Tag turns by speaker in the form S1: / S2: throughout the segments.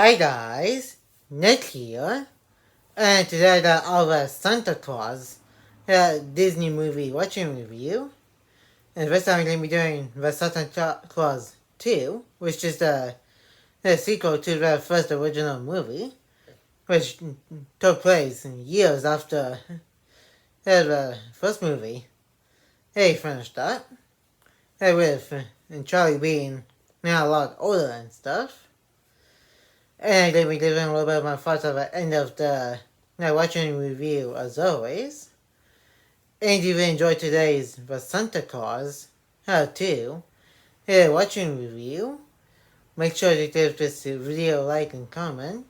S1: Hi guys, Nick here, and today I got our Santa Claus Disney movie watching review. And this time I'm going to be doing the Santa Claus 2, which is the sequel to the first original movie, which took place years after the first movie. Hey, finished that. Hey, with Charlie being now a lot older and stuff. And I'm going to be giving a little bit of my thoughts at the end of the watching review as always. And if you enjoyed today's The Santa Claus How To watching review, make sure to give this video a like and comment.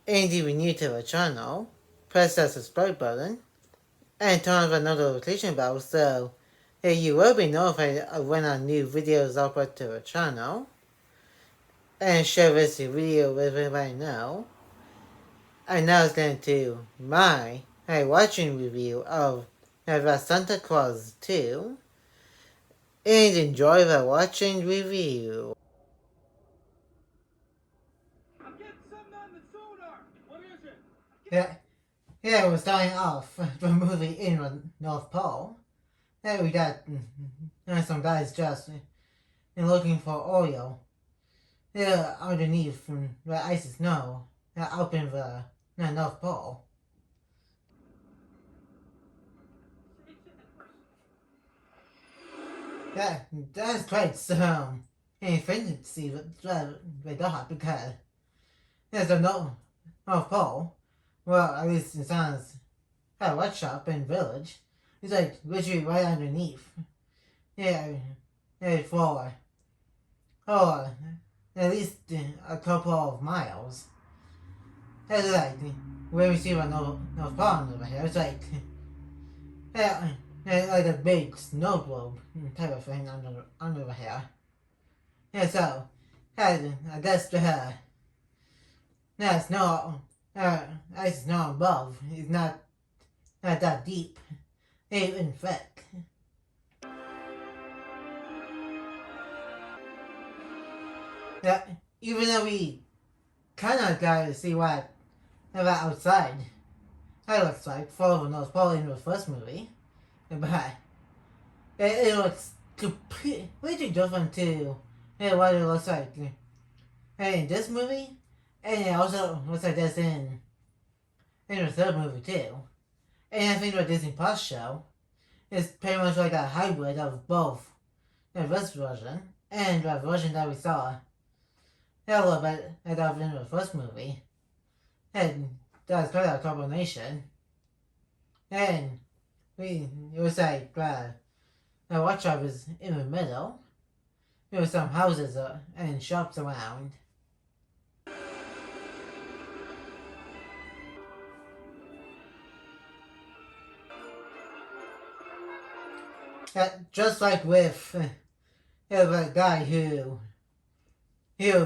S1: And if you're new to the channel, press that subscribe button and turn on the notification bell so you will be notified of when our new videos upload to the channel. And share this video with everybody now. And now it's going to my watching review of the Santa Claus 2. And enjoy the watching review. I'm getting something on the sonar. What is it? Yeah, we're starting off the movie in the North Pole. There we got some guys just looking for oil. Yeah, underneath the ice and snow up in the North Pole. That's quite some efficiency they got because there's a North Pole. Well, at least it sounds a workshop and village. It's like literally right underneath. Yeah, for at least a couple of miles. It's like where we see the North Pole over here. It's like like a big snow globe type of thing under the hair. Yeah, so I guess the snow ice snow above is not that deep, even thick. Yeah, even though we kind of got to see what the outside looks like for the North Pole in the first movie, but it looks completely different to what it looks like in this movie, and it also looks like this in the third movie too. And I think the Disney Plus show is pretty much like a hybrid of both this version and the version that we saw a little bit of in the first movie. And that's quite a combination. And it was like the workshop is in the middle. There were some houses and shops around. Just like with the guy who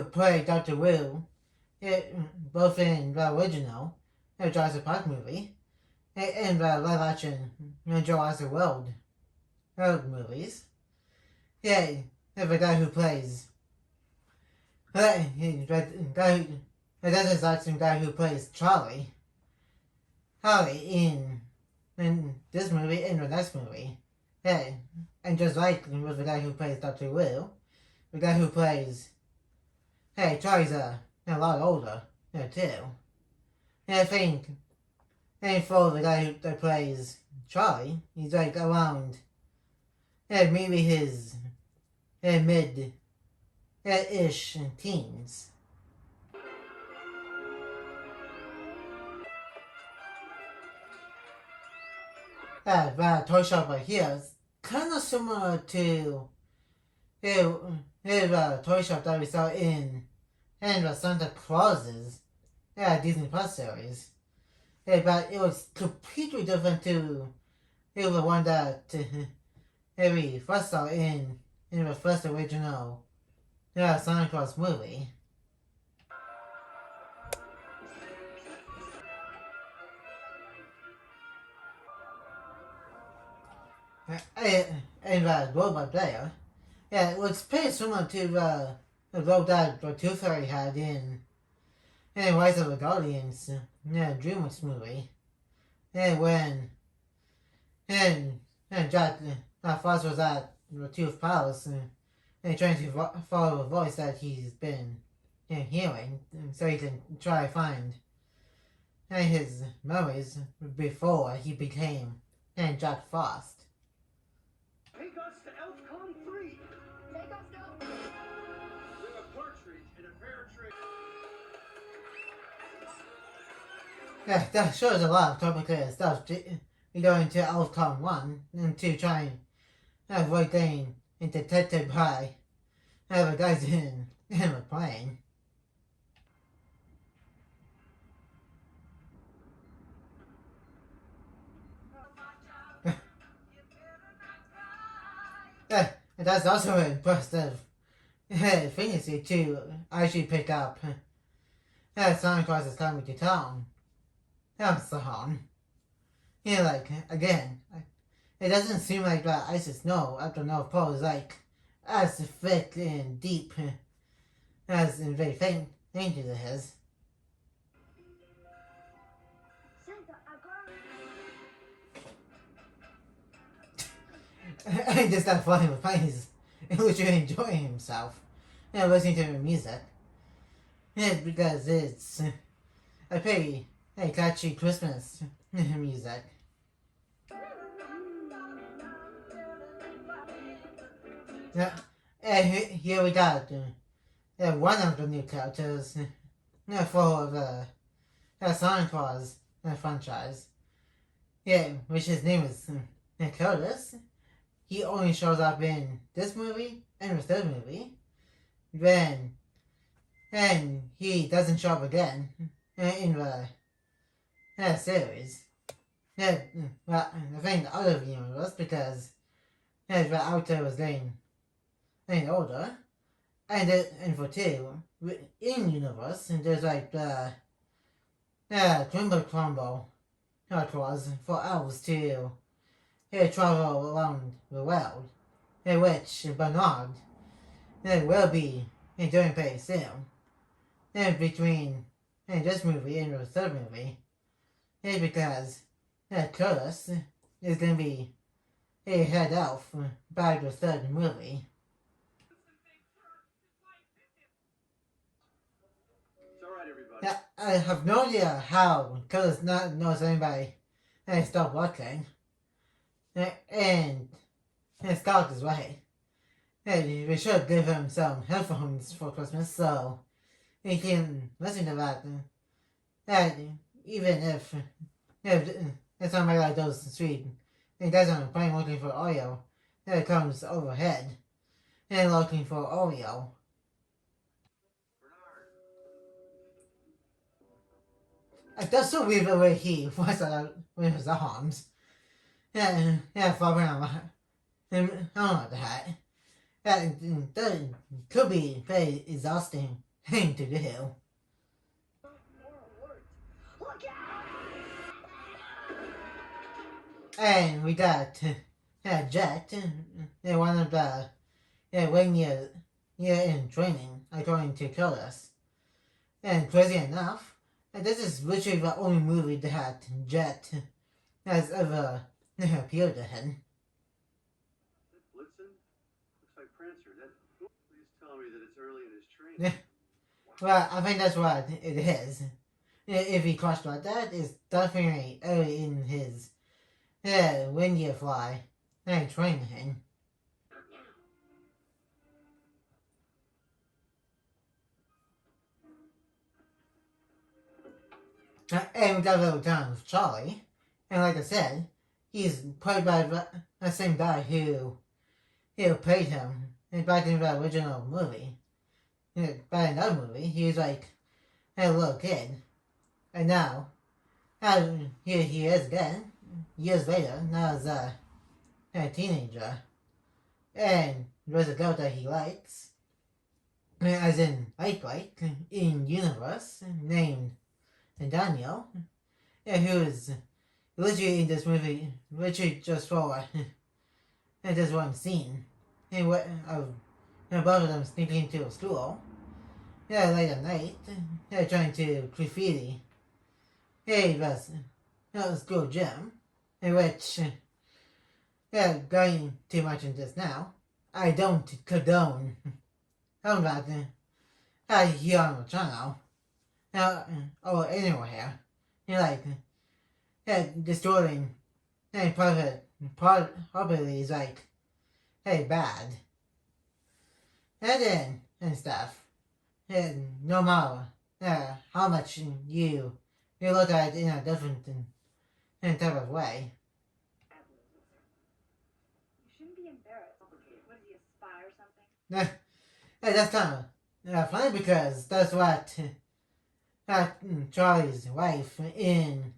S1: played Dr. Wu, both in the original Jurassic Park movie and the live action Jurassic World movies. Yeah, the guy who plays that is actually the guy who plays Charlie in this movie and the next movie. Yeah, and just like with the guy who plays Dr. Wu, the guy who plays Charlie's a lot older too. And I think for the guy that plays Charlie, he's like around maybe his mid ish teens. That toy shop right here is kind of similar to the toy shop that we saw in the Santa Claus's Disney Plus series. But it was completely different to the one that we first saw in the first original Santa Claus movie. And the robot there, it looks pretty similar to the robot that the Tooth Fairy had in and Rise of the Guardians, DreamWorks movie, and when and Jack Frost was at the Tooth Palace and trying to follow a voice that he's been hearing, so he can try to find his memories before he became Jack Frost.
S2: Take us to Elfcon 3! Take us to Elfcon! With a partridge in a pear tree.
S1: Yeah, that shows a lot of complicated stuff. Going to Elfcon 1 and to try and avoid getting detected by the guys in the plane. Yeah, and that's also an impressive thing to actually pick up Santa Claus is coming to town. That's the harm. Like, again, it doesn't seem like that ice and snow at the North Pole is like as thick and deep as in very faint ranges it is. And just that flying with planes in which you're enjoying himself listening to the music. Because it's a pretty catchy Christmas music. Here we got one of the new characters for the Santa Claus franchise. Which his name is Curtis. He only shows up in this movie and the third movie. And he doesn't show up again in the series. Well, I think the other universe because the actor was getting older. And for two, in universe, there's like the Trimble Crumble clause for elves to travel around the world, which Bernard will be doing pretty soon. Between this movie and the third movie, because Curtis is going to be a head elf by the third movie. Yeah, I have no idea how Curtis not knows anybody stop watching. And Scott is right. We should give him some headphones for Christmas so he can listen to that. Even if somebody like those street and doesn't plane looking for oil, it comes overhead and looking for Oreo. That's so weird the way he was with his arms. Flopping on him on the hat. That could be very exhausting thing to do. And we got Jet, one of the Rainier in training, according to Curtis. And crazy enough, this is literally the only movie that Jet has ever appeared in.
S2: Blitzen? Looks like Prancer. Please tell me that it's early in his training.
S1: Well, I think that's what it is. If he crossed like that, it's definitely early in his Reindeer fly training. And we got a little time with Charlie. And like I said, he's played by the same guy who played him back in the original movie. Back in that movie, he was like a little kid. And now, here he is again, years later, now as a teenager. And there's a girl that he likes, as in like, in universe, named Daniel, who is literally in this movie, literally just for just one scene, of both of them sneaking into a school, late at night, trying to graffiti. Was school gym, in which, going too much into this now, I don't condone how about here on the channel, or anywhere, like, destroying, property is like, bad. And stuff. And no matter how much you look at it in a different type of way.
S3: You shouldn't be embarrassed. What is he, a spy or something?
S1: That's kind of funny because that's what Charlie's wife in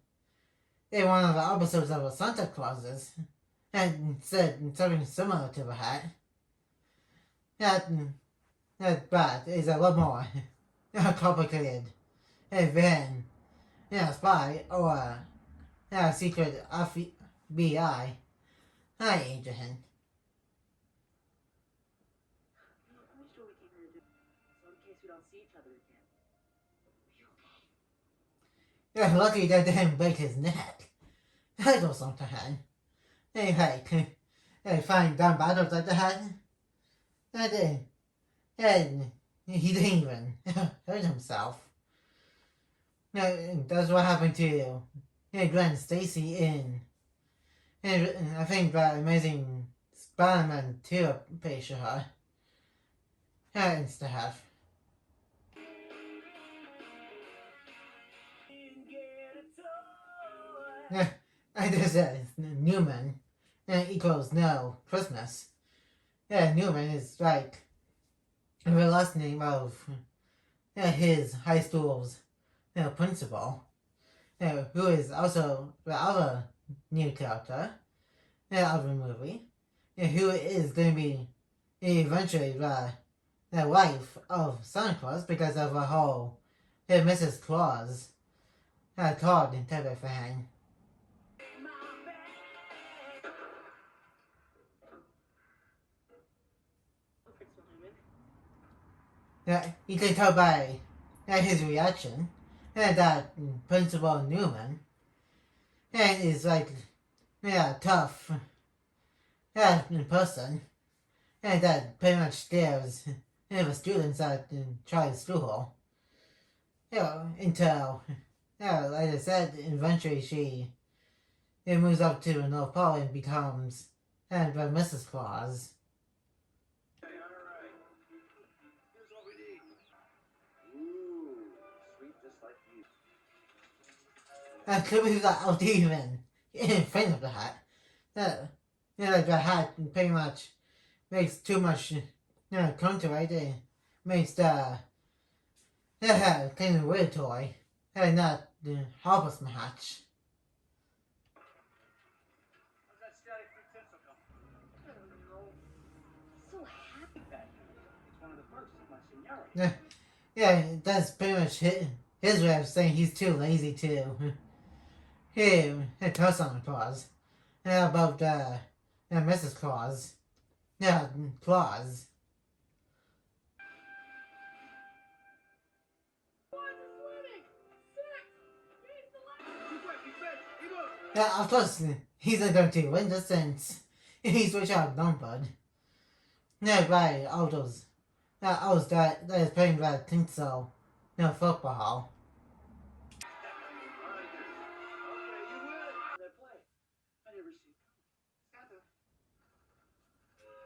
S1: one of the episodes of Santa Clauses and said something similar to that. But is a lot more complicated than a spy or a secret FBI agent.
S3: How much do we take her to do? So in case we don't see each other again.
S1: Lucky that didn't break his neck. I go sometime. Find dumb battles like that. And he didn't even hurt himself. That's what happened to Gwen Stacy in I think that Amazing Spider-Man 2 picture her. And stuff. I just said Newman equals no Christmas. Newman is like the last name of his high school's principal, who is also the other new character of the movie, who is going to be eventually the wife of Santa Claus because of the whole Mrs. Claus card type of thing. You can tell by his reaction that Principal Newman is like tough person that pretty much scares the students at Charlie's school. Until like I said, eventually she moves up to the North Pole and becomes Mrs. Claus. I could believe that I was even in front of the hat. Like the hat pretty much makes too much contour right there. Makes the kind of weird toy. And not help us match.
S2: How's that static utensil come?
S3: I don't know. So happy.
S2: It's one of the perks of my seniority.
S1: That's pretty much his way of saying he's too lazy to tell Santa Claus about Mrs. Claus. Claus. Of course, he's not going to win this since he's which outnumbered. By all those that is playing that tinsel football.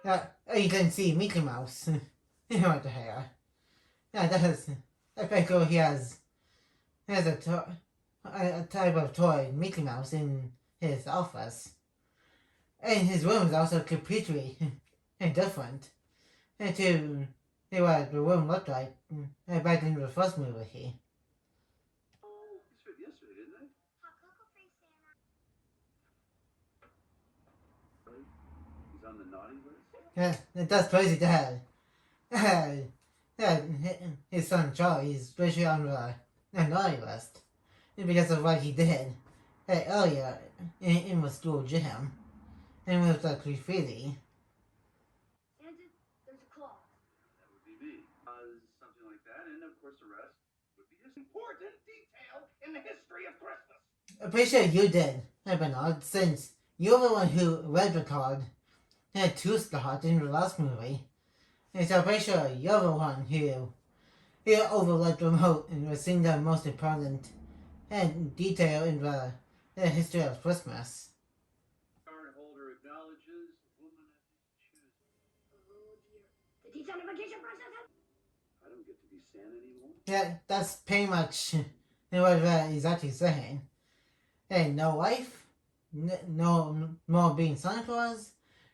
S1: You can see Mickey Mouse with the hair. I think he has a type of toy Mickey Mouse in his office. And his room is also completely different to what the room looked like back in the first movie.
S2: This fit yesterday, didn't they?
S3: Hot cocoa for you, Santa.
S2: He's on the naughty list?
S1: That's crazy to have his son Charlie is especially on the naughty list because of what he did earlier in the school gym and with the graffiti.
S3: Santa, there's a claw.
S2: That would be me. Something like that. And of course, the rest would be an important detail in the history of Christmas.
S1: I'm pretty sure you did, Bernard, since you're the one who read the card to Scott in the last movie. And so I'm pretty sure you're the one who overlooked the seeing the most important detail in the history of Christmas.
S2: Card holder acknowledges the woman at his choosing.
S3: Oh dear. The designification process.
S2: I don't get to be Santa anymore.
S1: Yeah, that's pretty much what he's actually saying. Hey, no wife, no more being Santa Claus,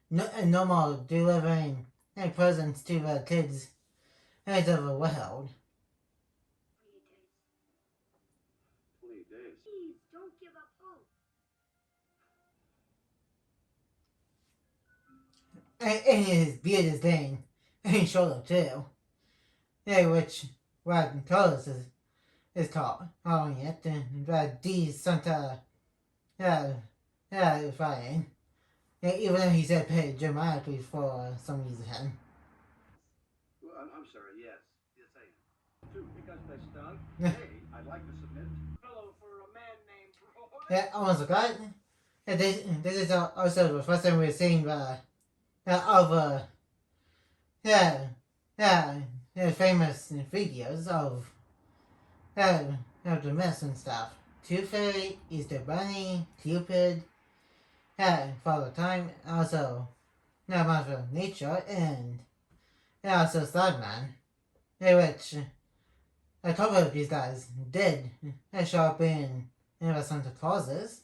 S1: no more delivering presents to the kids of the world.
S2: 28 days.
S3: Please don't give up hope.
S1: And his beard is thin, and his shoulder too. Yeah, which what colors is called calling it the Santa flying. Even though he said pay dramatically for some reason.
S2: Well, I'm sorry, yes. Yes, I am. Two, because they stung. Hey, I'd like to submit. Hello for a man named Roy.
S1: Yeah, almost forgot. This is also the first time we're seeing the famous videos of the mess and stuff. Tooth Fairy, Easter Bunny, Cupid, Father Time, also Mother Nature, and also Slideman, which a couple of these guys did show up in the Santa Clauses.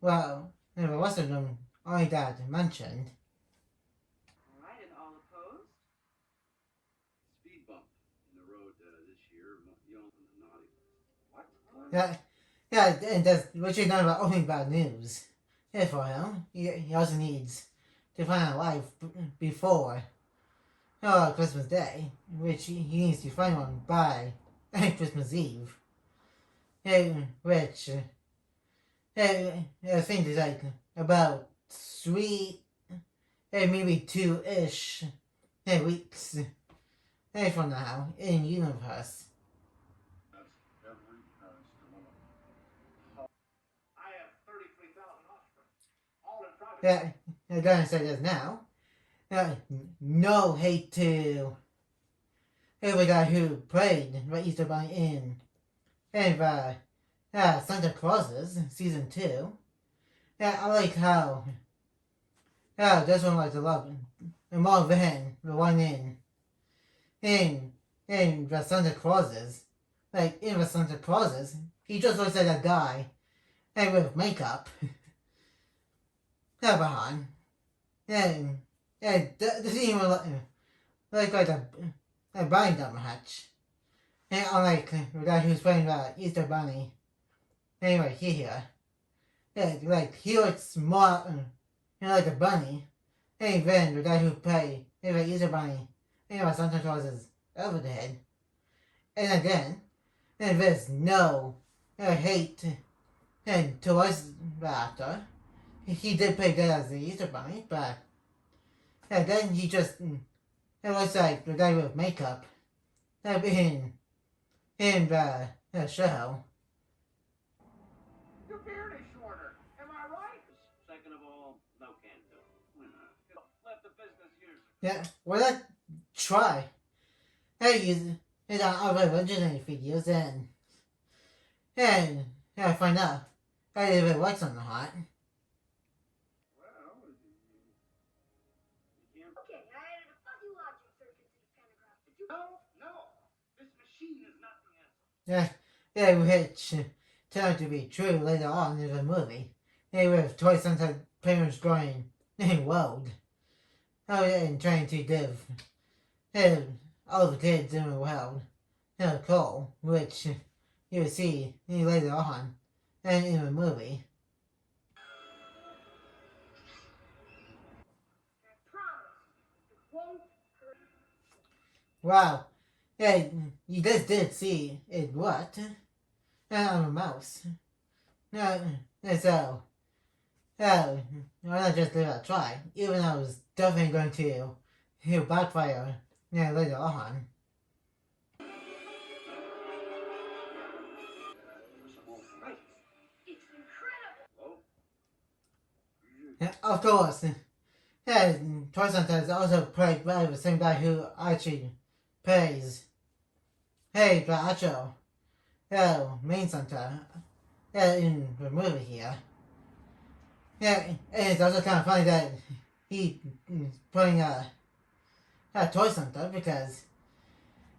S1: Well, the rest of them only got mentioned.
S4: Alright, and all opposed?
S2: Speed bump in the road this year. You know, on the naughty list. What?
S1: And that's which is not only bad news. For him, he also needs to find a wife before Christmas Day, which he needs to find one by Christmas Eve. Which I think is like about 3, maybe 2-ish weeks from now in universe.
S2: That's every parent's dilemma. I have 33,000 offspring, all in private.
S1: I'm gonna say this now. No hate to the guy who played the Easter Bunny in Santa Clauses season 2. I like how this one was a lot more than the one in the Santa Clauses. Like in the Santa Clauses, he just looks like a guy with makeup behind. And doesn't even look like a Bunny Dump Hatch. And unlike the guy who's playing the Easter Bunny, anyway, here, like he looks more like a bunny, and then the guy who played the Easter Bunny, Santa Claus's over the head. And again, there's no hate towards the actor. He did play good as the Easter Bunny, but then he just it looks like the guy with makeup in the show.
S2: Your beard is shorter. Am I right?
S4: Second of all, no can do.
S2: Let the business use.
S1: Yeah, well, let's try. Use it on other original videos and find out if it works or not.
S2: Well, you can't.
S3: Okay, I added a fuzzy logic circuit to the pentagram. Did you?
S2: No. This machine is not the answer.
S1: Which turned out to be true later on in the movie. With Toy Santa pretty much going world. And trying to give all the kids in the world cool, which you will see later on and in the movie.
S3: I promise. It won't hurt.
S1: Wow. You guys did see it what? On a mouse. So, why not just give it a try? Even though I was definitely going to backfire later on. of course. Yeah, Toy Santa is also played by the same guy who actually plays the actual main Santa in the movie here. Yeah, and it's also kind of funny that he is playing a Toy Santa because,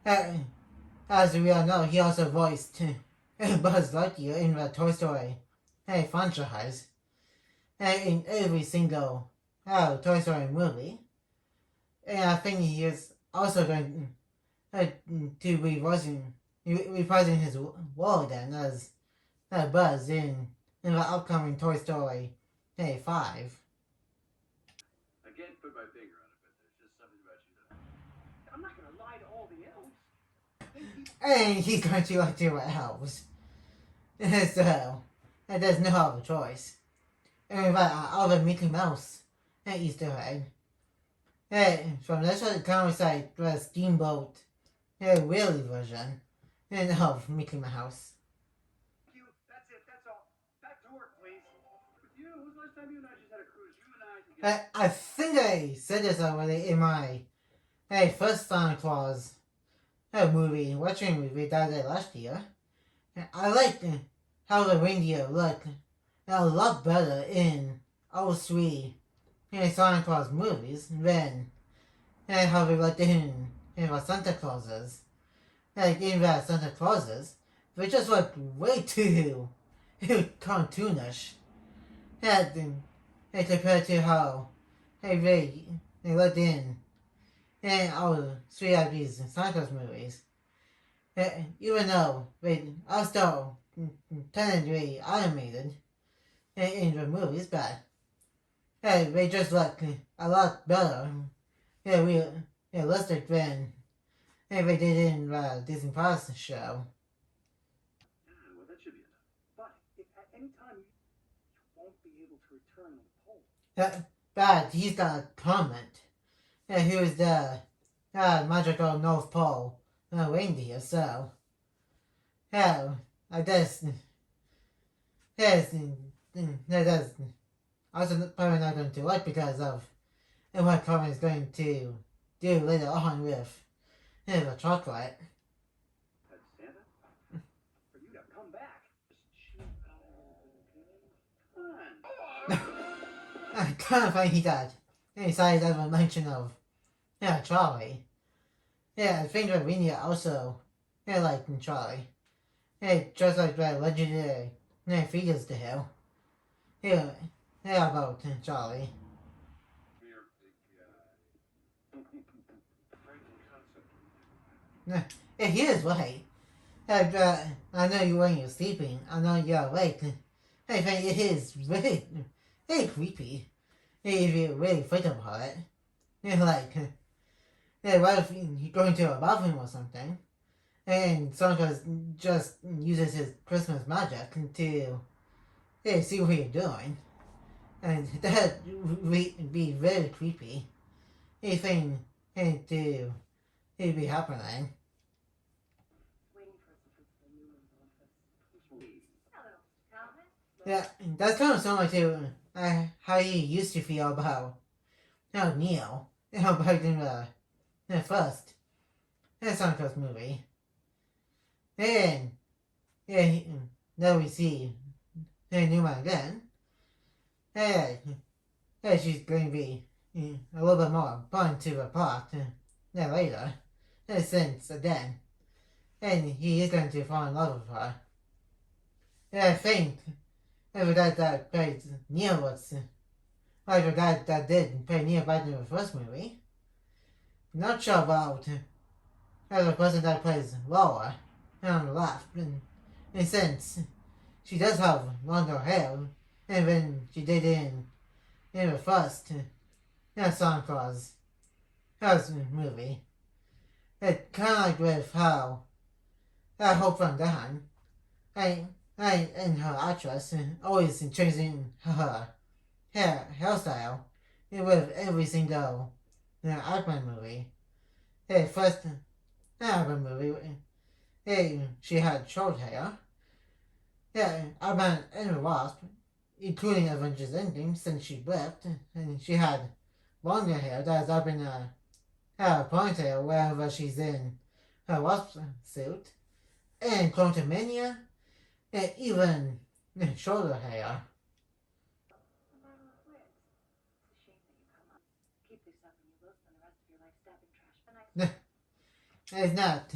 S1: as we all know, he also voiced Buzz Lightyear in the Toy Story franchise in every single Toy Story movie. And I think he is also going to be reprising his role then as Buzz in the upcoming Toy Story 5.
S2: I can't put my finger on it, but there's just something about you that
S3: I'm not gonna lie to all the elves.
S1: And he's going to like to elves. So, there's no other choice. And about other Mickey Mouse Easter egg. From this one, it kind of like the Steamboat Willie version of Mickey Mouse.
S2: you. That's it. That's all. Back to work, please. With you, when's the last time you and I just had a cruise? You and I together.
S1: I think I said this already in my first Santa Claus watching movie that I did last year. I liked how the reindeer looked a lot better in all three Santa Claus movies than how they looked in the Santa Clauses. Like in the Santa Clauses, they just looked way too cartoonish. Compared to how they looked in all three of these Santa Claus movies. Even though they are still technically animated in the movies, but they just look a lot better, realistic than they did in the Disney Plus show.
S2: Well, that should be enough. But if at any time you won't be able to return the pole.
S1: But he's got a comment. Who is the magical North Pole reindeer, so I guess that's also probably not going to like because of what Carmen is going to do later on with the chocolate.
S2: That's Santa? For you to come back. Come on.
S1: I kind of find he died. Besides that mention of Charlie. I think that Reindeer also like Charlie. Just like the legendary figures to him. About Charlie.
S2: You're a big frightening concept.
S1: He is right. I know you when you're sleeping. I know you're awake. I think it is very creepy. If you really think about it. What if you're going to a bathroom or something, and Santa just uses his Christmas magic to see what you're doing, and that would be very creepy. Anything to be happening.
S3: Waiting for us in Principal Newman's office.
S4: Hello, Thomas.
S1: Yeah, that's kind of similar to how he used to feel about Neil, back in the first Santa Claus movie. And now we see Newman again. She's going to be a little bit more important to the plot later, since then. And he is going to fall in love with her. I think the guy that played Neil was like the guy that did play Neil back in the first movie. Not sure about the person that plays Laura on the left, and since she does have longer hair than she did in the first Santa Claus movie. It's kind of like with how Hope Van Dyne and her actress always changing her hairstyle with every single Aquaman movie. First Aquaman movie, she had short hair. Aquaman and the Wasp, including Avengers Endgame, since she left, and she had longer hair that is up in her ponytail wherever she's in her wasp suit, and Quantumania, and even shorter hair.
S3: Keep this up and you will spend the rest of your life stabbing trash.
S1: It's not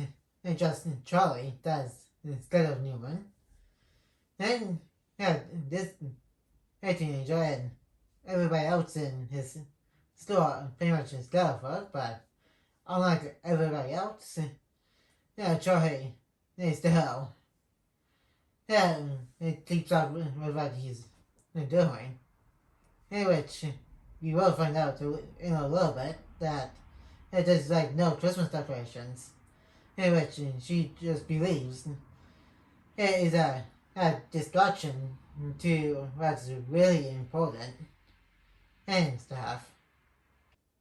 S1: just Charlie that's instead of Newman. And this teenager and everybody else in his store pretty much is scared of her, but unlike everybody else, Charlie is still it keeps up with what he's doing. In which you will find out in a little bit that there's like no Christmas decorations. In which she just believes it is a distraction to what's really important and stuff.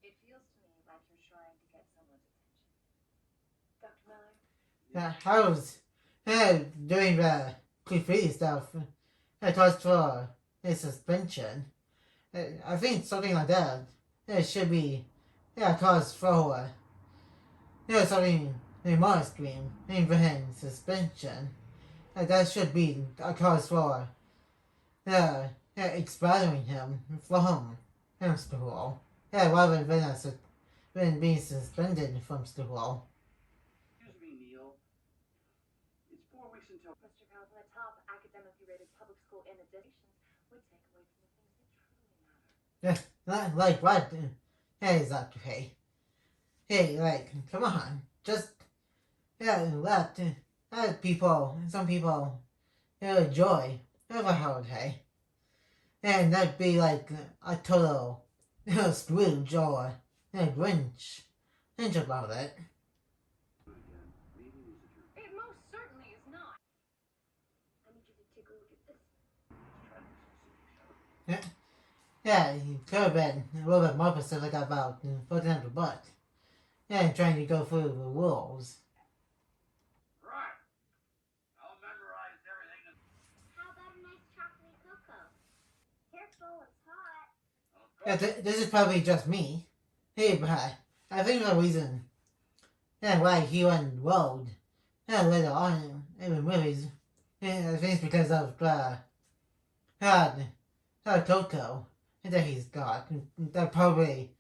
S3: It feels to me like you're trying to get someone's attention. Dr. Miller?
S1: How's doing the graffiti stuff caused for a suspension? I think something like that should be cause for something more extreme, even suspension. That should be a cause for expelling him from school, rather than being suspended from school.
S2: Excuse me, Neil. It's 4 weeks until.
S3: Mr. Carlton, the top academically rated public school in the districts would take away from the things that truly matter.
S1: Like what? Hey, Zachary. Hey, like, come on, just let some people enjoy a holiday, and that'd be like a total Scrooge or Grinch about it.
S2: Maybe it was a dream.
S3: It most certainly is not. I need you to take a look at this.
S1: Yeah, he could have been a little bit more specific about putting up the butt. And trying to go through the rules.
S2: Right. I'll memorize everything.
S5: How about a nice chocolate cocoa? Careful, it's hot.
S1: This is probably just me. Hey, but I think the reason why he went road later on in the movies, I think it's because of the cocoa that he's got. That probably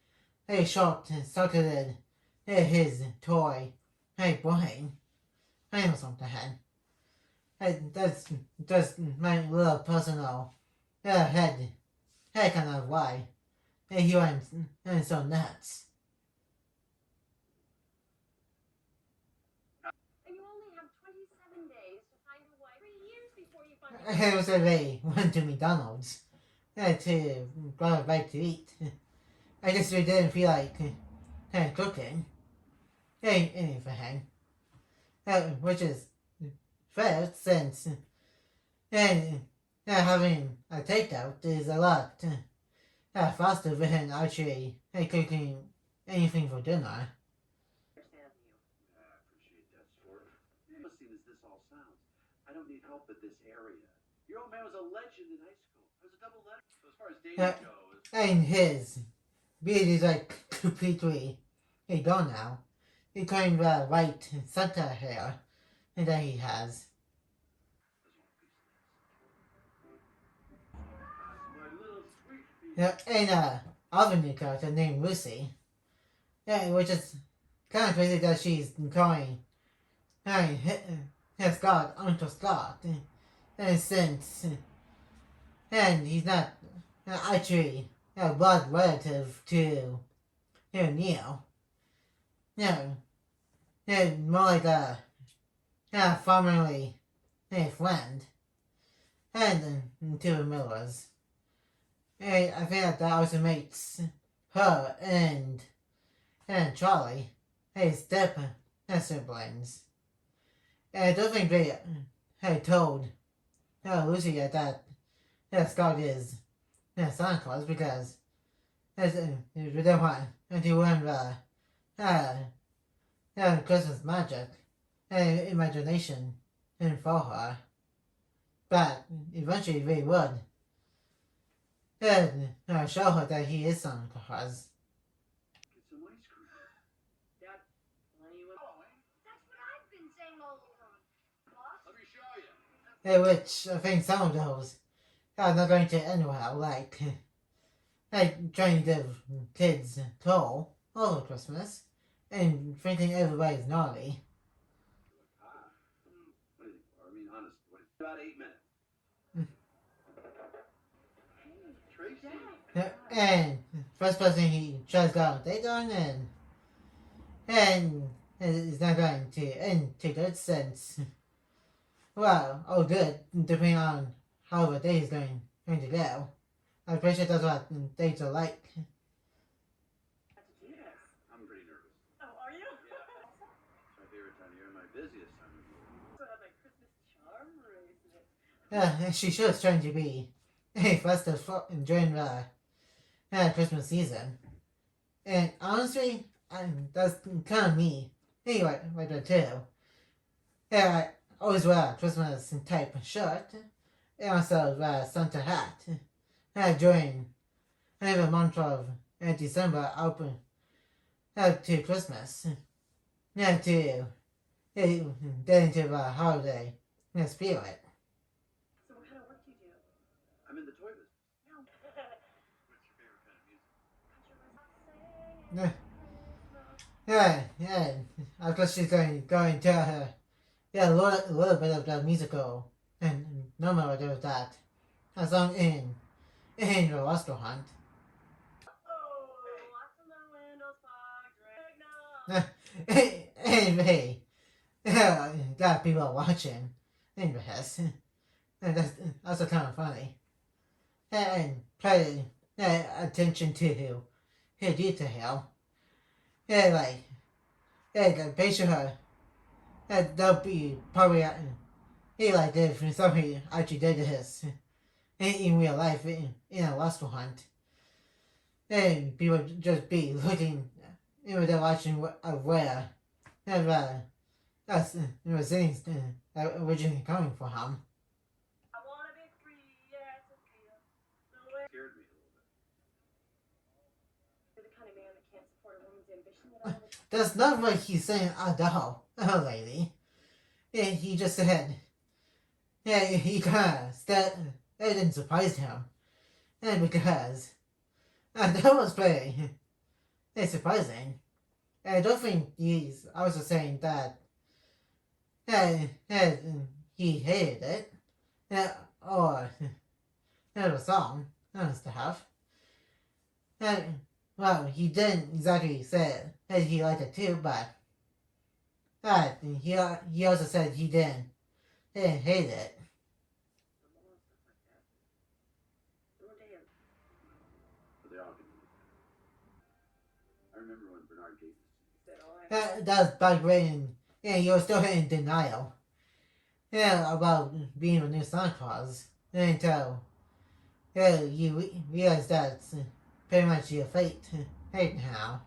S1: short-circuited his toy brain. I know something. That's just my little personal head kind of why he went so nuts.
S5: And you only have 27 days to find a wife. 3 years before you find
S1: It was that they went to McDonald's to grab a bite to eat. I guess they didn't feel like cooking anything, which is fair since having a takeout is a lot faster than actually cooking anything for dinner.
S4: Understand you.
S2: I appreciate that, sport. Listening as this all sounds, I don't need help at this area. Your old man was a legend in high school. I was a double letter. So as far as dating goes.
S1: And his beard is like completely gone now. Including the white Santa hair that he has.
S2: My little sweet pea.
S1: And other new character named Lucy. Which is kind of crazy that she's calling Scott Uncle Scott. And since he's not actually a blood relative to Neil. More like a formerly friend. And to the Millers. And I think that also makes her and Charlie step siblings. And I don't think they had told Lucy that Scott is Santa Claus because we don't want to ruin the Christmas magic and imagination for her. But eventually they would and show her that he is Santa Claus.
S2: Get some ice cream.
S4: Dad, plenty of
S2: Oh, eh?
S5: That's what I've been saying all along. Boss?
S2: Let me show you.
S1: Which I think some of those are not going to end well, like trying to give kids toll over Christmas and thinking everybody's naughty.
S2: What do you think? I mean, honest. About 8 minutes. Tracy.
S1: And first person he tries to go on a date on, and it's not going to end to good sense. Well, oh good, depending on how the day is going to go. I'm pretty sure that's what dates are like.
S4: to do this.
S2: I'm pretty nervous.
S4: Oh, are you?
S2: It's my favorite time of year and my busiest time of year.
S4: So I have my Christmas charm bracelet.
S1: Yeah, she sure is trying to be festive during the Christmas season. And honestly, that's kind of me. Anyway, right there too. Yeah, I always wear a Christmas type shirt. And also wear a Santa hat. During the month of December open to Christmas. To get into the holiday spirit.
S4: So what kind of work do you do?
S2: I'm in the toy business.
S4: No.
S2: What's your favorite kind of music?
S1: Yeah. Of course she's going to her. Yeah, a little bit of the musical and number there was that. A song in the restaurant.
S4: Oh, lots of low windows, fog, drag, no.
S1: Anyway, got people watching in the house. And that's also kind of funny. And pay attention to her detail. Like picture her. That'll be probably like if somebody actually did this in real life in a restaurant. And people just be looking, they're watching where that's things originally coming from.
S4: I wanna be free as a kid. The way
S2: Scared me a little bit.
S3: You're the kind of man that can't support a woman's ambition at all.
S1: That's not what he's saying at all, lady. Yeah, he just said, yeah, he kind of that didn't surprise him. And because that was very surprising. I don't think he's also saying that he hated it. Or the song and stuff. Well, he didn't exactly say that he liked it too, but he also said he didn't hate it.
S2: But they all can do it. I remember when Bernard gave this.
S4: said, oh, I
S1: That was back when you're still in denial. About being a new Santa Claus until you realize that's pretty much your fate right now.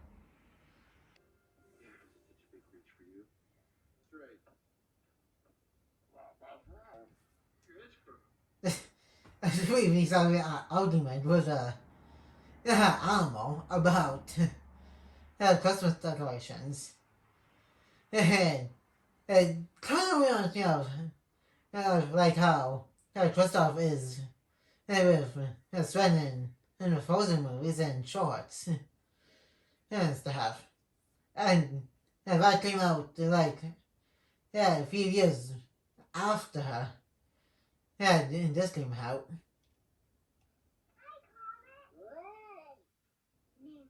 S2: Yeah, it's such a big reach for you. That's right. Your edge
S1: I really saw an argument with animal about Christmas decorations. And kind of reminds me of like how Kristoff is with Sven in the Frozen movies and shorts and stuff. And that came out like a few years after her. And this came out.
S5: Hi, Comet. Whoa. Me and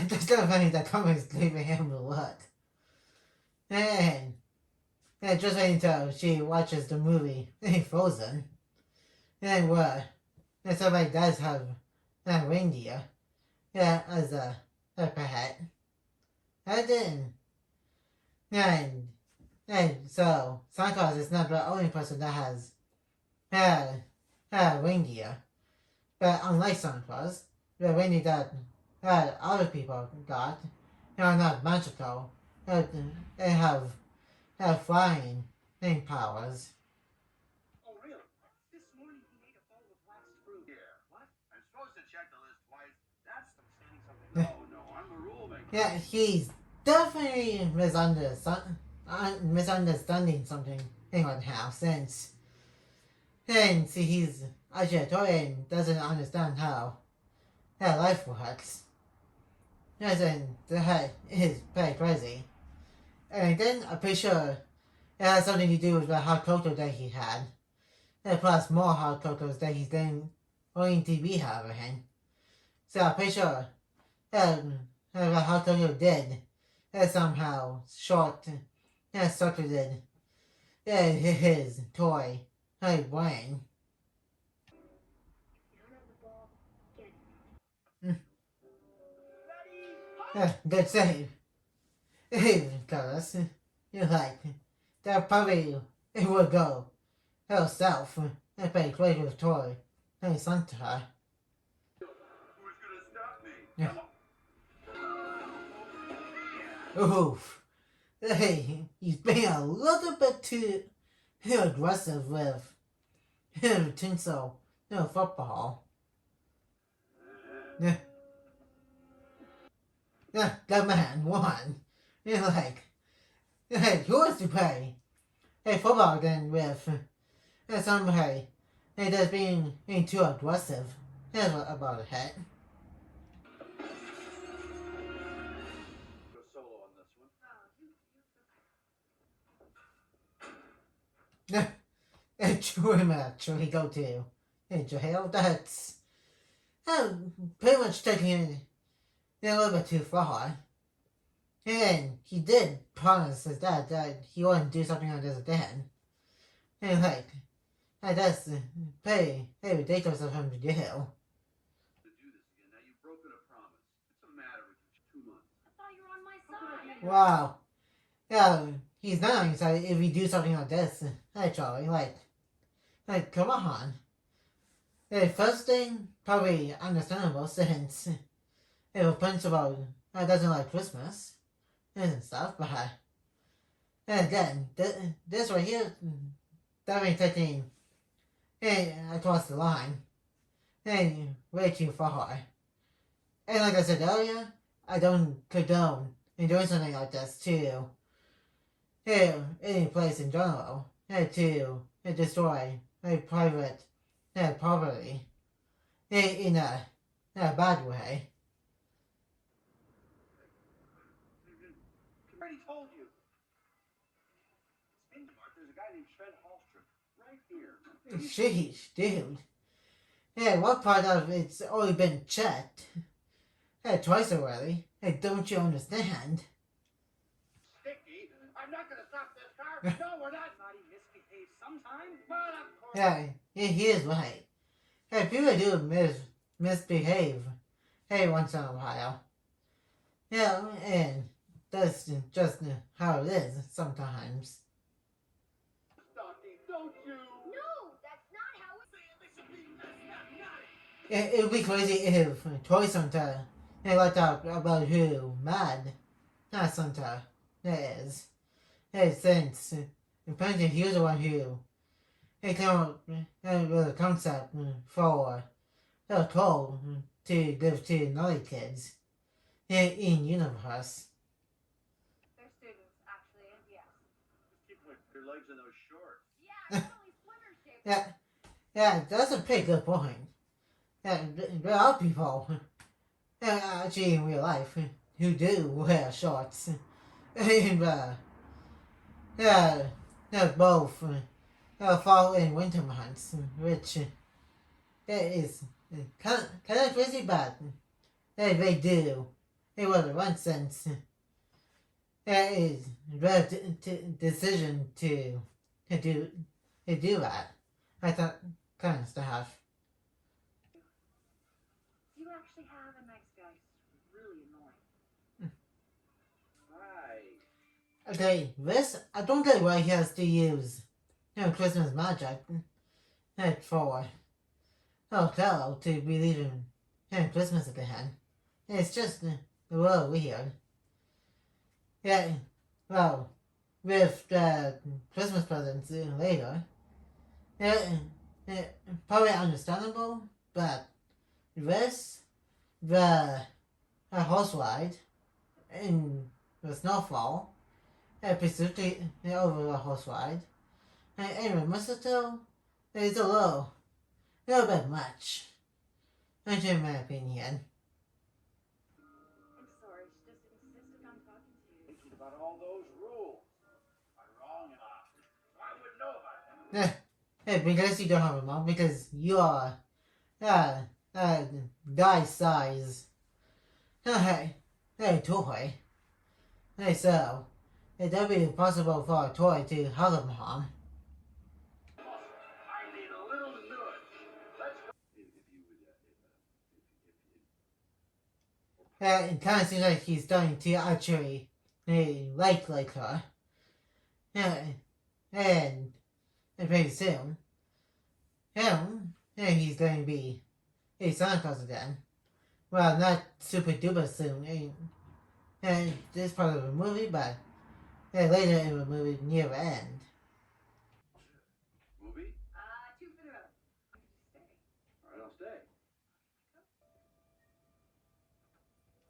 S1: That's kind of funny that Comet's leaving him the look. And just wait until she watches the movie Frozen. And somebody does have a reindeer as a pet. I didn't. And so Santa Claus is not the only person that has a reindeer. But unlike Santa Claus, the reindeer that other people got are not magical. They have flying powers. Yeah, he's definitely misunderstanding something in one house since he's actually a toy and doesn't understand how life works. Yes, and that is very crazy. And then I'm pretty sure it has something to do with the hot cocoa that he had. And plus more hot cocos that he's then going to be having. So I'm pretty sure the hot cocoa did somehow circulated his toy brain.
S5: If you don't have the ball, get it.
S1: Good save. Carlos, you're like, that probably it would go herself and play great with toy and son to her.
S2: Who's gonna stop me?
S1: Yeah.
S2: Come on.
S1: Oof. Hey, he's being a little bit too aggressive with tinsel football. Yeah. Yeah, that man won. You're like, hey, who wants to play football then with somebody that's being too aggressive about it?
S2: Go solo on this one.
S1: True actually go to jail. That's pretty much taking it a little bit too far. And he did promise his dad that he wouldn't do something like this again. And that's pretty ridiculous of him to do.
S2: To do this again. Now you've broken a promise. What's the matter with you? 2 months.
S5: I thought you were on my side.
S1: Wow. Yeah, he's not on your side if you do something like this. Hey, Charlie, come on. The first thing, probably understandable since if a principal doesn't like Christmas and stuff, but and again, this right here, definitely taking across the line and way too far. And like I said earlier, I don't condone doing something like this to any place in general to destroy private property in a bad way.
S2: I already told you. It's Indymark. There's a guy named Fred Hallstrom right here.
S1: Sheesh, dude. What part of it's already been checked? Twice already. Don't you understand?
S2: Sticky. I'm not gonna stop this car. No, we're not. Naughty misbehave sometime. But of course.
S1: Yeah, he is right. People do misbehave once in a while. Yeah, and that's just how it is sometimes.
S2: Stocky, don't you?
S5: No, that's not how it.
S1: It would be crazy if Toy Santa like talk about who mad not Santa is. Since apparently he was the one who came up with a concept for a toll to give to naughty kids in universe.
S3: They're students, actually, and yes.
S2: Just keep your legs in those shorts.
S5: Yeah, totally swimmer shape.
S1: Yeah, that's a pretty good point. Yeah, there are people actually in real life who do wear shorts. And both fall and winter months, which is kind of crazy, but they do. It was one sense. It is their decision to do that. I thought kind of stuff.
S3: You actually have a nice guy. He's really annoying.
S2: Hi.
S1: Okay, this I don't get why he has to use Christmas magic for Carol to believe in Christmas again. It's just a little weird. Yeah, well, with the Christmas presents later, probably understandable, but this, the horse ride, in the snowfall, pursued over the horse ride. Anyway, mistletoe is a little bit much, in my opinion.
S3: I'm sorry, she just insisted on talking to you.
S2: Thinking about all those rules. Am I wrong enough? I wouldn't know about that.
S1: Because you don't have a mom, because you are guy size. Toy. So it would be impossible for a toy to have a mom.
S2: I need a little nudge. Let's go. If you would,
S1: It kind of seems like he's starting to actually like her. And pretty soon, he's going to be a Santa Claus again. Well, not super duper soon. And this part of the movie, but later in the movie near the end.
S2: movie?
S3: 2 for the road. Stay.
S2: All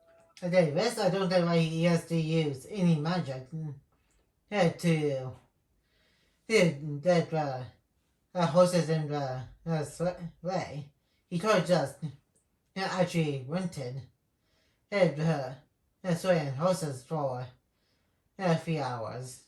S2: right, I'll stay.
S1: Okay, this I don't know why he has to use any magic to that horses in the sleigh. He could have just actually rented sleigh and horses for a few hours.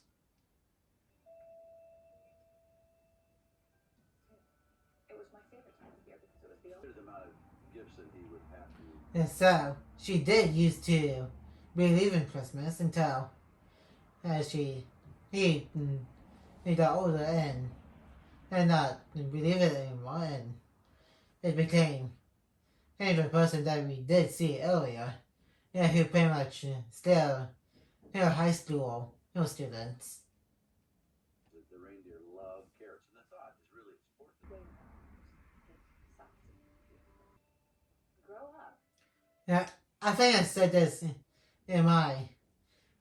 S3: It was my favorite time of year because it was the only.
S2: Limited amount of gifts that he would have to.
S1: And so she did used to believe in Christmas until he got older and not believe it anymore, and it became the person that we did see earlier, who pretty much still high school students.
S2: The reindeer love carrots, and the thought is really important.
S3: Grow up.
S1: I think I said this in my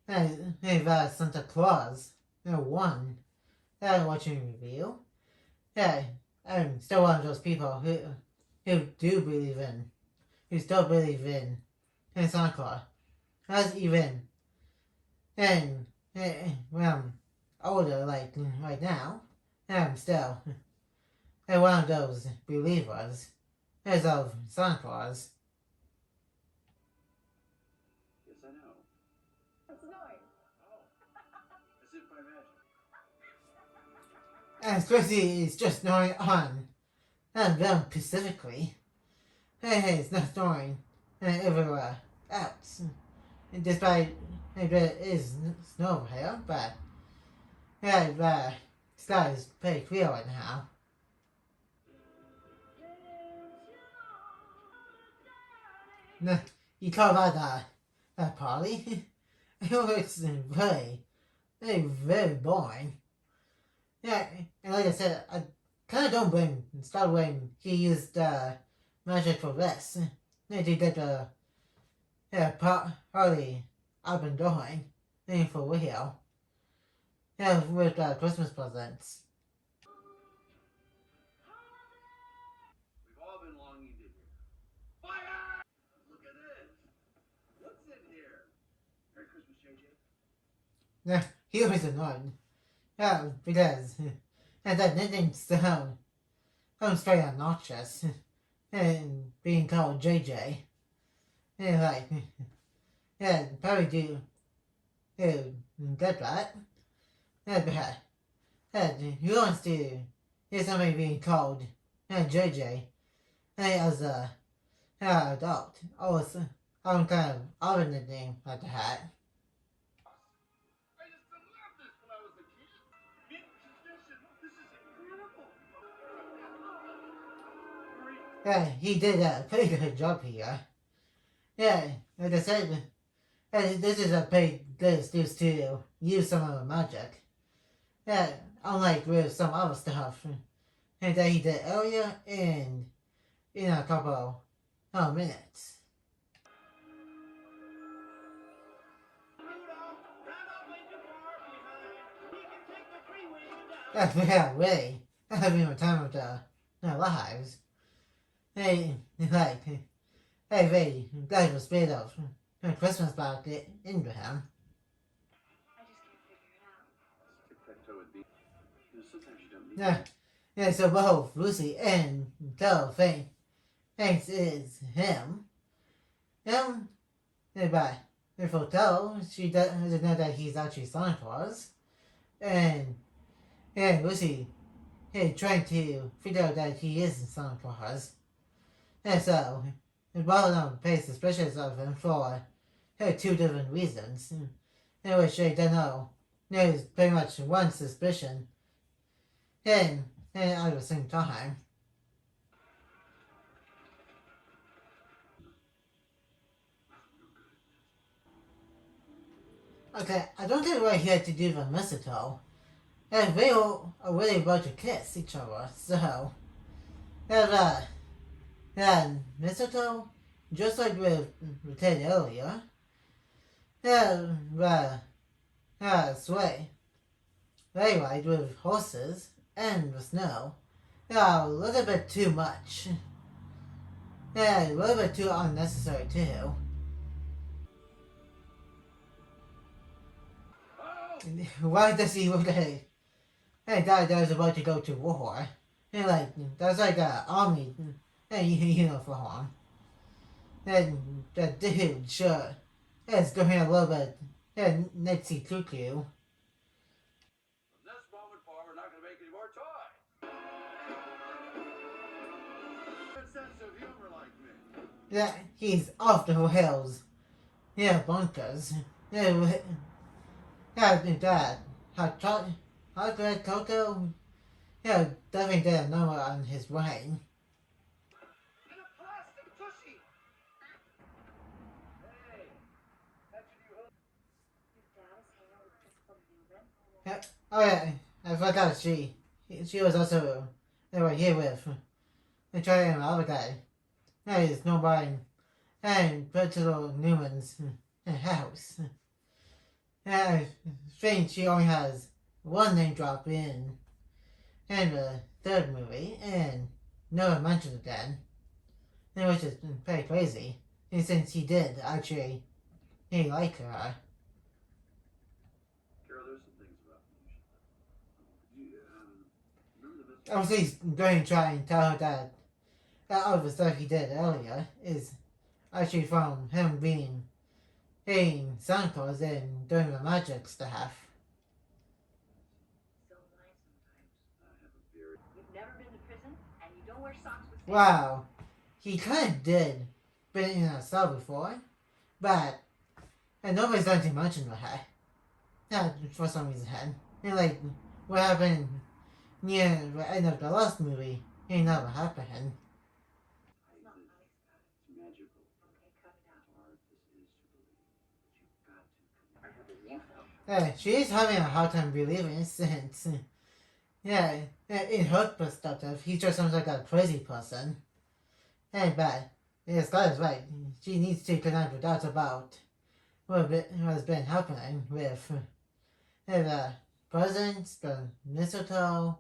S1: Santa Claus 1 watching review. I'm still one of those people who do believe in, who still believe in Santa Claus. As even when I'm older, like right now, I'm still one of those believers as of Santa Claus.
S2: Yes, I know.
S3: It's annoying.
S2: Oh. As if by magic.
S1: And especially it's just snowing on them specifically. It's not snowing everywhere else. Despite there is snow here, but the sky is pretty clear right now. You talk about that party? It looks very boring. And like I said, I kind of don't blame Star when he used magic for this. They did the party up and going, for real. With Christmas presents.
S2: We've all been longing to hear. Fire! Look at this. What's in here? Merry Christmas, JJ.
S1: He was annoyed. Because that nickname sounds very obnoxious. And being called JJ. Probably do get that. He wants to hear somebody being called JJ as a adult. Or some kind of other nickname like that.
S2: I used to love this when I was a kid. Mint tradition. This is incredible.
S1: He did a pretty good job here. Like I said, this is a pretty good excuse to use some of the magic. Unlike with some other stuff that he did earlier in a couple of minutes. Really, having a time of their lives. They glad the speed of Christmas basket into him.
S3: I just can't figure it out.
S2: Tic-tac-toe would be. You know, sometimes you don't need
S1: Yeah. Yeah, so both Lucy and Tell thinks it's him. And but if Tell, she doesn't know that he's actually Santa Claus. And Lucy trying to figure out that he is Santa Claus. And so both of them pay suspicious of him for two different reasons. In which they don't know. There's pretty much one suspicion. And at the same time. Okay, I don't think we're here to do the mistletoe. And they all are really about to kiss each other, so. And mistletoe, just like with Ted earlier, sway. They ride with horses and the snow. A little bit too much. A little bit too unnecessary too. Why does he look like that was about to go to war? And that's like an army uniform. And that dude sure is going a little bit nitsy cuckoo.
S2: From this moment forward, we're not going to make any more toys. Good sense of humor like me.
S1: Yeah, he's off the rails. Yeah, bonkers. How good Coco? Yeah, definitely did a number on his brain.
S2: In a plastic tushy. Hey, that's your new home.
S3: Your dad is hanging with Principal Newman.
S1: Oh yeah, I forgot she was also they were here with the Charlie and the other guy. That is nobody and Principal Newman's house. I think she only has one name drop in the third movie and never mentioned again. Which is pretty crazy. And since he did actually like her.
S2: Carol, there's some things about me you should know. Remember the
S1: Obviously he's going to try and tell her that all the stuff he did earlier is actually from him being Santa Claus and doing the magic stuff.
S3: So nice sometimes.
S2: I have a very.
S3: You've never been to prison, and you don't wear socks with Santa.
S1: Wow. He kind of did been in a cell before, but and nobody's going to mention the hat. Not for some reason. And what happened near the end of the last movie, it never happened.
S3: It's not nice, Scott.
S2: It's magical.
S3: Okay, cut it out.
S2: Hard this is to believe, but you've got to.
S3: I believe so.
S1: She is having a hard time believing since, in her perspective, he just sounds like a crazy person. But Scott is right. She needs to connect with dots about what has been happening with the presents, the mistletoe,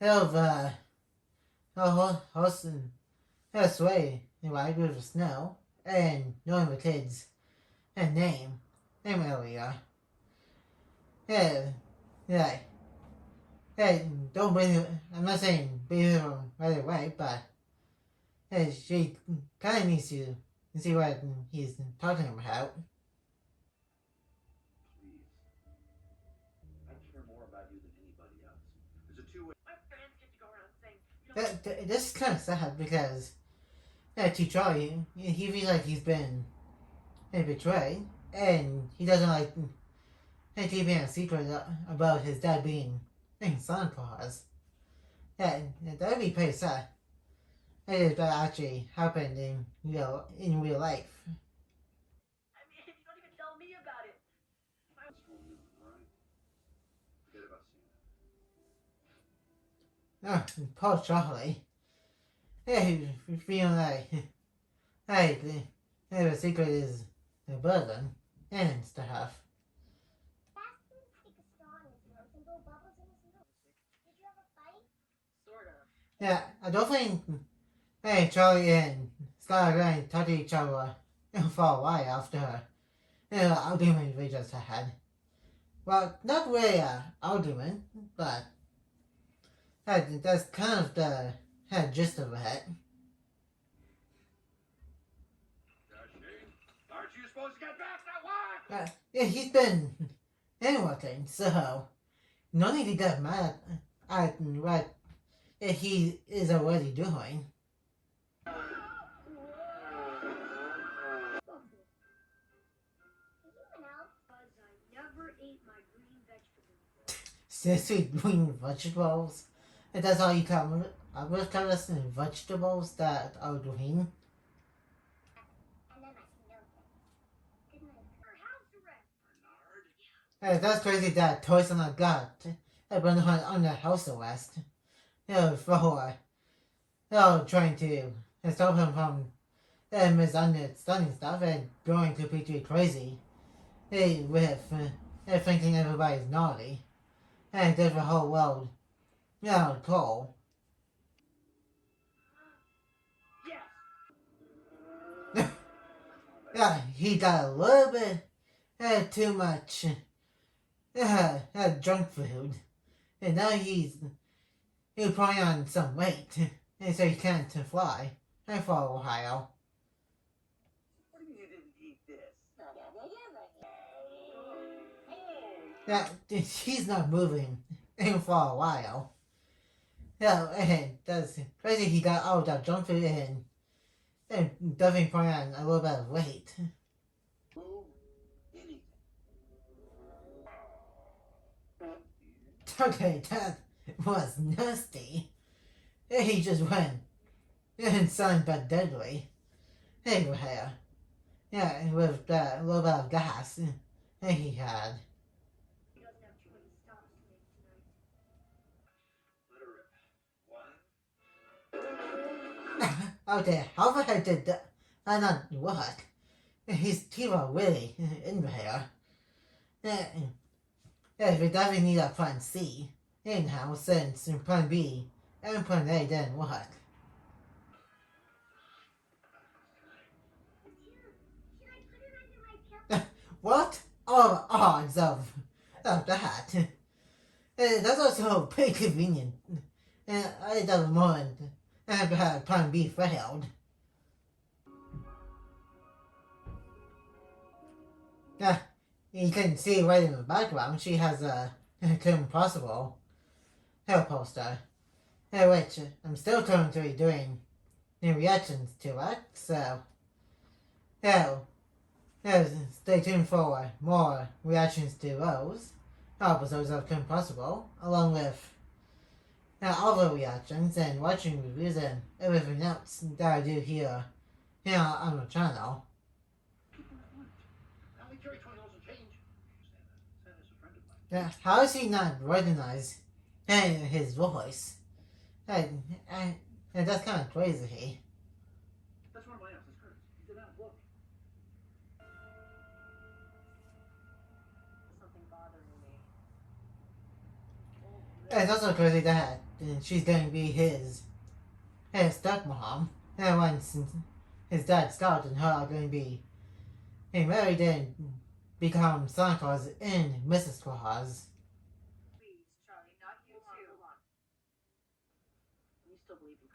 S1: the horse and sway, right, with the snow, and knowing the kids' name earlier. Don't believe. I'm not saying believe him right away, but she kind of needs to see what he's talking about.
S2: Please. I care more about you than anybody else. There's a two-way.
S4: My friends get to go around saying, you know,
S1: This is kind of sad because to Charlie, he feels like he's been betrayed, and he doesn't like keeping a secret about his dad being Santa Claus. That would be pretty sad. It is that actually happened in real life.
S4: I mean, you don't even tell me about it.
S2: This whole new, all right? Forget about Santa.
S1: Oh, poor Charlie. He's feeling like the secret is the burden and stuff.
S5: Bastards stick a straw in his nose and blow bubbles in his nose. Did you ever fight?
S4: Sort of.
S1: Yeah, I don't think Charlie and Scott are going to talk to each other for a while after argument we just had. Well, not really an argument, but that's kind of the gist of it.
S2: Aren't you supposed to get back that way?
S1: Yeah, he's been working, so no need to get mad at what he is already doing.
S5: Never ate my green vegetables.
S1: Seriously, green vegetables? And that's all you come with colors and vegetables that are green?
S5: And then I can know things. Good night. House arrest.
S2: Bernard?
S1: That's crazy that Toys R Us got everyone under house arrest. For trying to stop him from misunderstanding stuff and going completely crazy. With thinking everybody's naughty. And there's the whole world, cool.
S4: Yes.
S1: Yeah, he got a little bit too much junk food. And now he's putting on some weight. And so he can't fly for a while.
S2: What do you mean you didn't eat this?
S1: Yeah, he's not moving for a while. Yeah, and that's crazy he got all that junk food and definitely putting on a little bit of weight.
S2: Move anything.
S1: Okay, that was nasty. He just went inside but deadly. Anyway, yeah, with that little bit of gas he had.
S3: He doesn't have too many stops to make tonight.
S2: Let her rip. One.
S1: Okay, how the heck did that not work? His teeth are really in there. Yeah, we definitely need a plan C. Anyhow, since plan B and plan A didn't work.
S5: Should I put it under my pillow?
S1: What are the odds of that? That's also pretty convenient. I don't mind plan B failed. You can see right in the background she has a Kim Possible hair poster, which I'm still currently doing reactions to it, so stay tuned for more reactions to those episodes of Kim Possible, along with other reactions and watching reviews and everything else that I do here on the channel.
S2: I only carry $20 in change. Santa's a friend of mine.
S1: Yeah, how does he not recognize his voice? And that's kind of crazy.
S2: That's one of my aunt's skirts. Get out, look.
S3: Something bothering me.
S1: It's also crazy that she's going to be his stepmom. And once his dad Scott and her are going to be married and become Santa Claus and Mrs. Claus.
S3: Please, Charlie, not you too. Hold on. You still believe in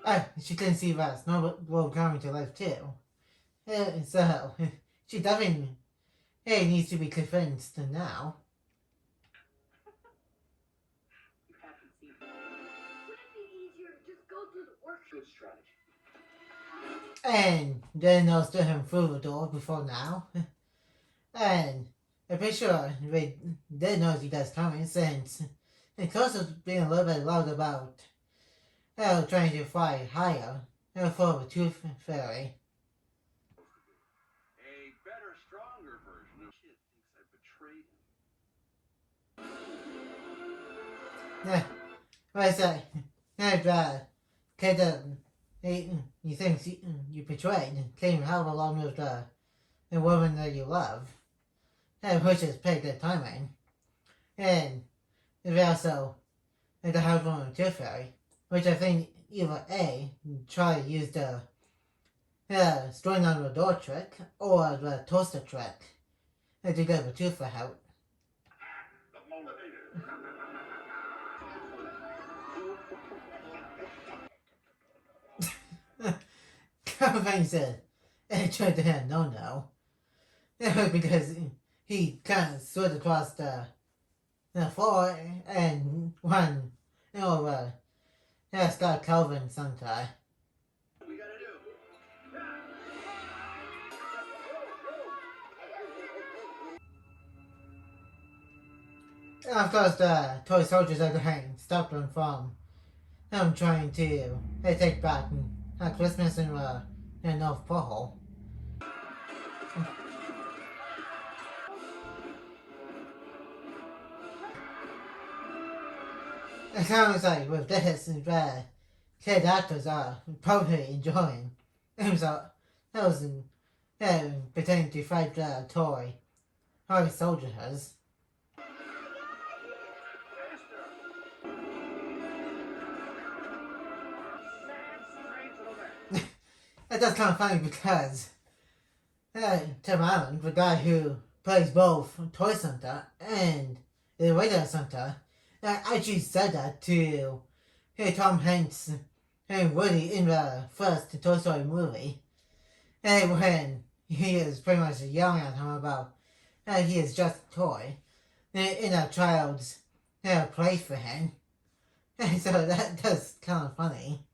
S3: Christmas?
S1: She can see that Snow Globe coming to life too. So she definitely needs to be convinced now.
S3: You haven't seen it.
S5: Would it be easier to just go through the workshop?
S2: Good strategy.
S1: And then they'll steal him through the door before now. And I'm pretty sure they know he does coming since Costa's being a little bit loud about trying to fly higher for the Tooth Fairy.
S2: A better, stronger version of shit thinks I betrayed him.
S1: Yeah, what I say, kid you think you betrayed, came out along with the woman that you love, which is pretty good timing. And they also the house woman Tooth Fairy, which I think either A, try to use the string on the door trick, or the toaster trick, to get the tooth out.
S2: The motivator.
S1: Calvin said, and tried to him no. Because he kind of slid across the floor and one, Scott Calvin sometime.
S2: What we gotta do?
S1: And of course, the toy soldiers are going to stop them from him trying to take back Christmas in the North Pole. It sounds like with this, the kid actors are probably enjoying themselves pretending to fight the toy soldiers. That's kind of funny because Tim Allen, the guy who plays both Toy Santa and the Radio Santa, actually said that to Tom Hanks and Woody in the first Toy Story movie, when he is pretty much yelling at him about he is just a toy in a child's place for him. And so that's kind of funny.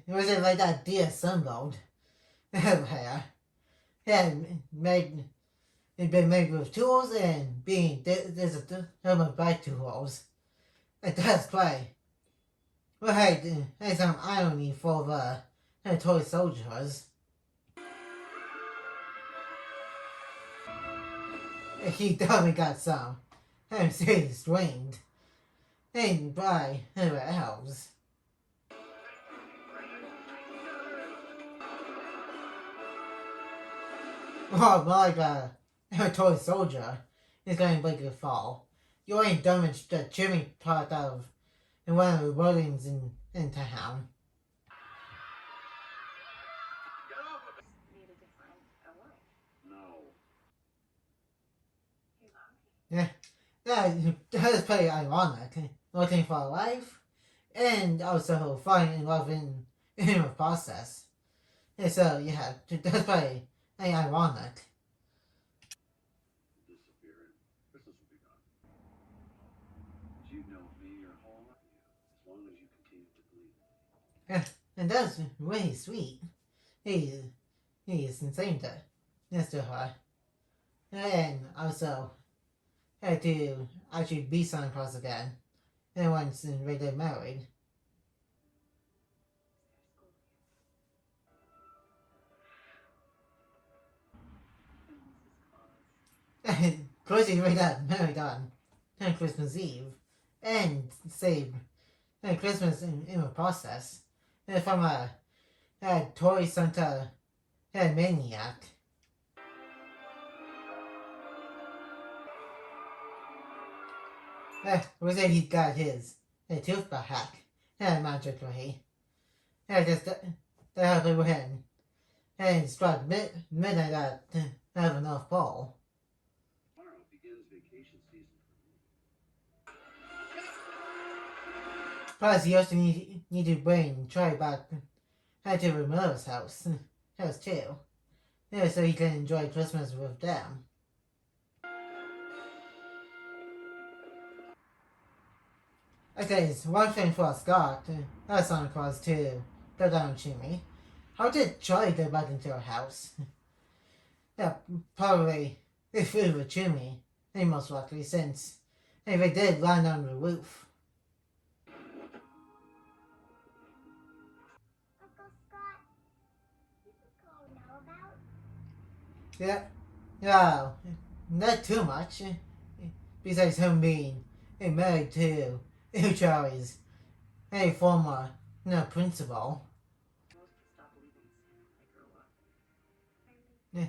S1: Was it like that deassembled where it'd been made with tools and there's a by tools. It does play. Well, hey, there's some irony for the toy soldiers. He definitely got some serious strained and by whoever else. Oh, like a toy soldier is going to break a fall. You ain't damaged the chimney part of one of the buildings in town.
S2: Get off of it.
S3: Needed to find a wife.
S2: No.
S3: You love me.
S1: That is pretty ironic. Looking for a wife and also falling in love in the process. And so, yeah, that's pretty ironic.
S2: Disappearing. Christmas will be gone. But you've known me your whole life. As long as you continue to believe.
S1: And that's really sweet. He is insane to her. And also had to actually be Santa Claus again. And once they married. And Closing right up married on Christmas Eve and saved Christmas in the process from a toy Santa maniac. Was that he got his tooth back magically. Just that happened when and struck midnight at the North Pole.
S2: Tomorrow begins vacation season for me.
S1: Plus, you also need to bring Troy back to Ramiro's house too. So he can enjoy Christmas with them. Okay, so one thing for Scott, Santa Claus to go down chimney. How did Charlie get back into her house? Yeah, probably through the chimney, most likely, since they did land on the roof.
S5: Uncle Scott, you could call know about?
S1: Yeah, no, not too much. Besides him being married to Charlie's former principal.
S3: Most kids stop believing in Santa when they grow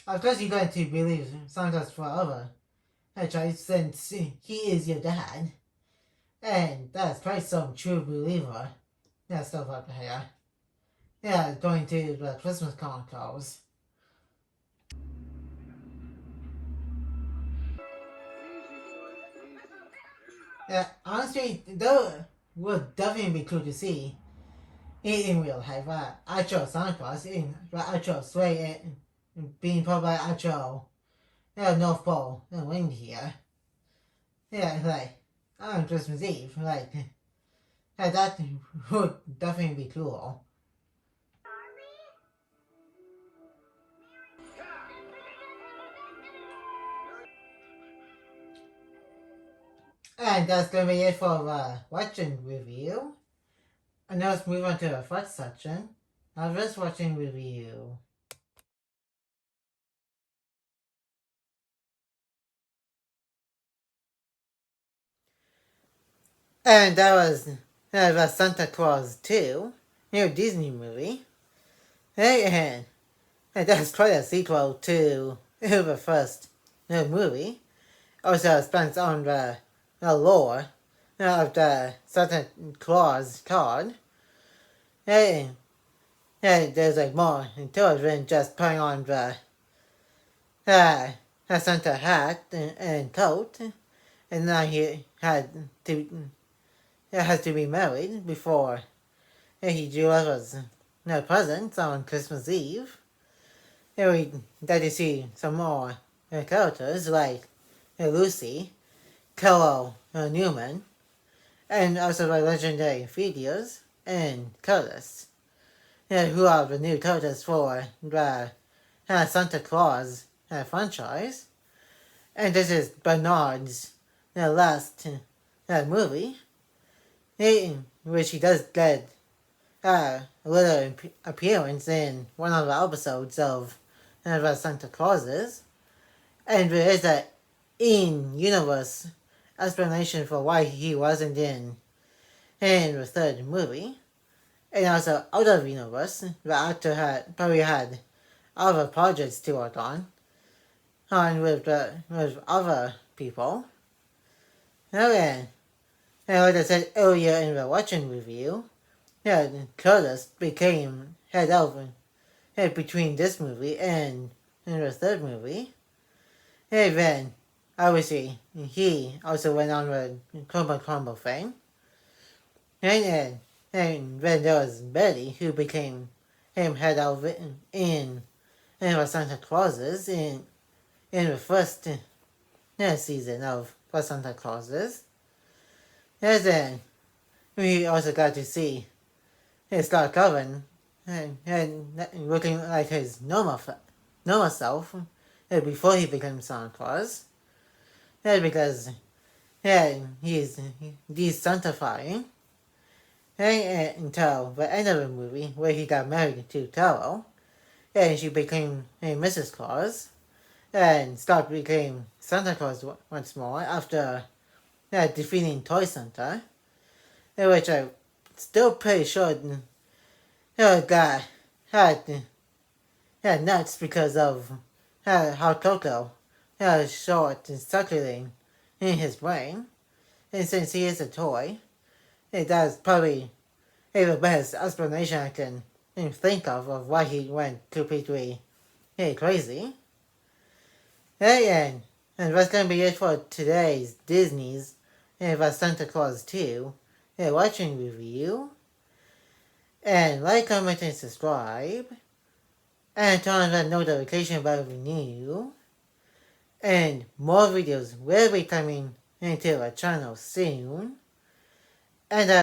S3: up.
S1: Of course, you're going to believe Santa's forever. Actually, since he is your dad. And that's quite some true believer. Yeah, stuff up here. Yeah, going to the Christmas Chronicles. Yeah, honestly, that would definitely be cool to see in real life. Actual Santa Claus in the actual sleigh and being pulled by actual North Pole and reindeer. Yeah, like on Christmas Eve, like yeah, that would definitely be cool. And that's gonna be it for the watching review. And now let's move on to the first section of this watching review. And that was the Santa Claus 2, new Disney movie. And that's quite a sequel to the first movie. Also expands on the lore of the Santa Claus card. And there's like more to it than just putting on the Santa hat and coat. And now he has to be married before he delivers presents on Christmas Eve. And we get to see some more characters like Lucy, Carol Newman, and also the legendary figures and Curtis, who are the new characters for the Santa Claus franchise. And this is Bernard's last movie, in which he does get a little appearance in one of the episodes of the Santa Clauses. And there is a in-universe explanation for why he wasn't in the third movie. And also out of universe, the actor probably had other projects to work on with other people. And like I said earlier in the watching review, Curtis became head over between this movie and the third movie. And then, obviously, he also went on with Combo fame. And then there was Betty, who became head over in the Santa Clauses in the first season of the Santa Clauses. And then we also got to see Scott Coven and looking like his normal self before he became Santa Claus. Because he's desantifying until the end of the movie where he got married to Carol and she became Mrs. Claus. And Scott became Santa Claus once more after defeating Toy Santa, which I'm still pretty sure got had nuts because of how Coco short and circulating in his brain. And since he is a toy, that's probably the best explanation I can think of why he went completely crazy. And that's going to be it for today's Disney's the Santa Claus 2 watching review. And like, comment, and subscribe. And turn on that notification bell if you're new. And more videos will be coming into our channel soon. And